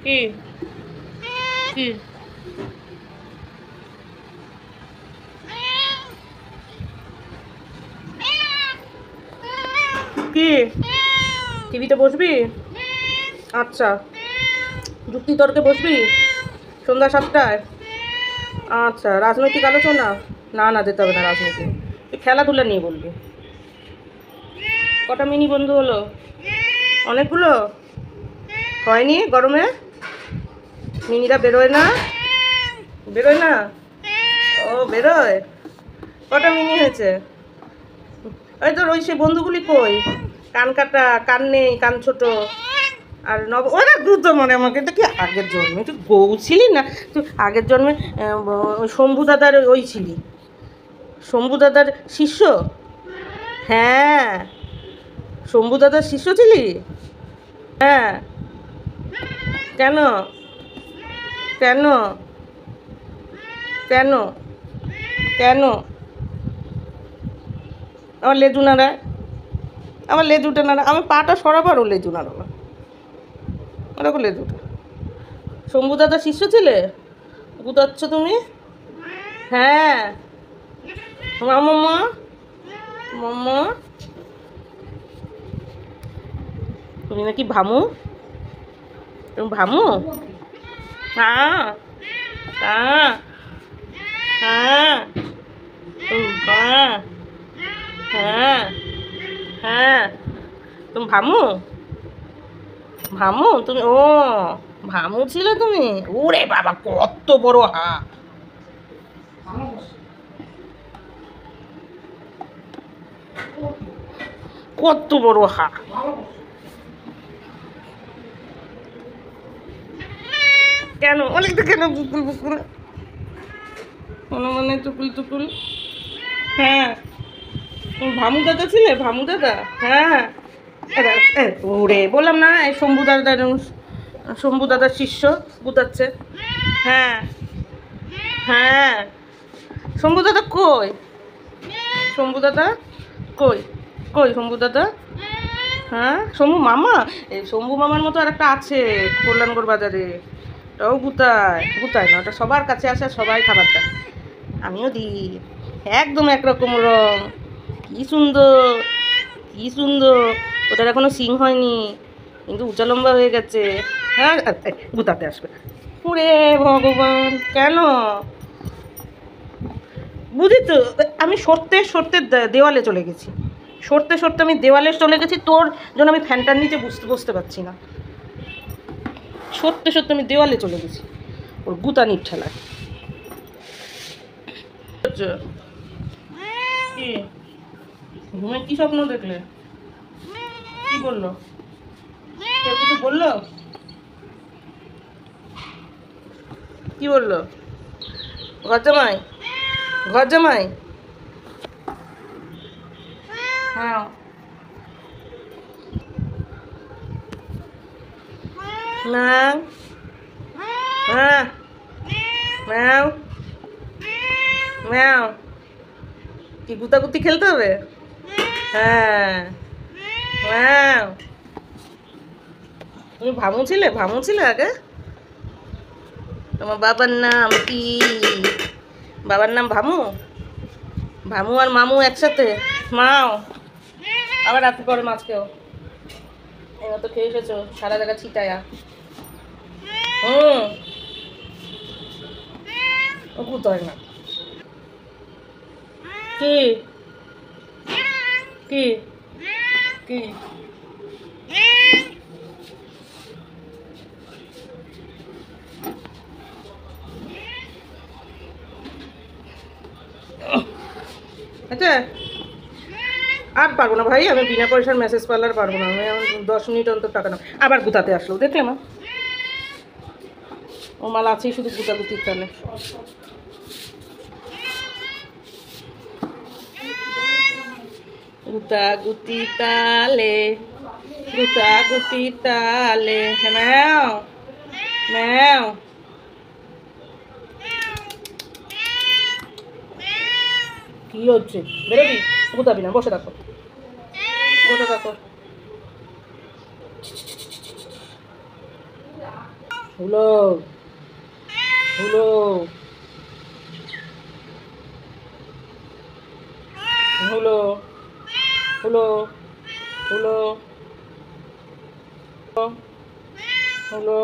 কি কি কি টিভিতে বসবি? আচ্ছা, যুক্তি তর্কে বসবি সন্ধ্যা 7টায়? আচ্ছা, রাজনৈতিক আলোচনা? না না, যেতে হবে না রাজনীতি, তুই খেলাধুলা নিয়ে বলবি। কটা মিনি বন্ধু হলো? অনেকগুলো হয়নি গরমে? মিনিরা বেরোয় না? বেরোয় না? ও বেরোয়। কটা মিনি হয়েছে? ওই তোর ওই সে বন্ধুগুলি কই? কান কাটা, কান নেই, কান ছোট। আর ওরা দ্রুত মনে আমাকে তো কি আগের জন্মে তুই গৌ ছিলি না? তুই আগের জন্মে শম্ভু দাদার ওই ছিলি, শম্ভু দাদার শিষ্য। হ্যাঁ, শম্ভু দাদার শিষ্য ছিলি। হ্যাঁ, কেন? কেন? কেন? কেন? আমার লেজু নাড়ায়, আমার লেজুটা নাড়া, আমার পাটা সরাবারও লেজু নাড়াবো, ওরকম লেজুটা। শম্ভু দাদার শিষ্য ছিলে? গুতাচ্ছ তুমি? হ্যাঁ, মাম্মা, মাম্মা, তুমি নাকি ভামু? তুমি ভামু? হ্যাঁ, হ্যাঁ, হ্যাঁ, হ্যাঁ, হ্যাঁ, হ্যাঁ, তুমি ভামু? ভামু তুমি? ও ভামু ছিলে তুমি? ওরে বাবা, কত বড় হা! কত বড় হা! কেন অনেকটা কেন বুকুল বুকুল মনে মনে টুকুল টুকুল? হ্যাঁ, তুমি ভামু দাদা ছিলে? ভামু দাদা? হ্যাঁ। ওরে বললাম না, এই শম্ভু দাদার শিষ্য গুতাচ্ছে। হ্যাঁ, হ্যাঁ, শম্ভু দাদা কই? শম্ভু দাদা কই? কই শম্ভু দাদা? হ্যাঁ, শম্ভু মামা? এই শম্ভু মামার মতো আর একটা আছে কল্যাণগড় বাজারে, ওটাও গুতায়। গুতায় না, ওটা সবার কাছে আসে, সবাই খাবার দেয়, আমিও দিই। একদম একরকম রং, কি সুন্দর, কি সুন্দর। ওটার এখনো সিং হয়নি, কিন্তু উঁচা লম্বা হয়ে গেছে। হ্যাঁ, গুতাতে আসবে। ওরে ভগবান, কেন? বুঝি তো, আমি সরতে সরতে দেওয়ালে চলে গেছি, সরতে সরতে আমি দেওয়ালে চলে গেছি, তোর জন্য আমি ফ্যানটার নিচে বসতে পারছি না। সরতে সরতে আমি দেওয়ালে চলে গেছি ওর গুতানির ঠেলায়। কি ঘুমে কি স্বপ্ন দেখলে? কি বললো? কেউ কিছু বললো? কি বললো? ঘর জামাই? ঘর জামাই? হ্যাঁ, ম্যাও, হ্যাঁ, ম্যাও, ম্যাও। কি গুতাগুতি খেলতে হবে? হ্যাঁ, ম্যাও। তুমি ভামু ছিলে? ভামু ছিলে আগে? তোমার বাবার নাম কি? বাবার নাম ভামু? ভামু আর মামু একসাথে? মাও আবার রাতে পরে মাছকেও এবার তো খেয়ে এসেছো সারা জায়গা ছিটায়া। হুম, ও কুতোয় না। কি কি কি? আচ্ছা, আর পারবো না ভাই, আমি বিনা পয়সার মেসেজ পার্লার পারবো না, আমি 10 মিনিট অন্তর টাকা না। আবার গুতাতে আসলো, দেখলে মা, ও মাল আছেই শুধু গুতাগুতির তালে। গুতাগুতি তালে, গুতাগুতি তালে। ম্যাও, ম্যাও। কি হচ্ছে? বেরোবি? গুতাবি না, বসে থাকো, বসে থাকো। হুলো হুলো হুলো হুলো হুলো হুলো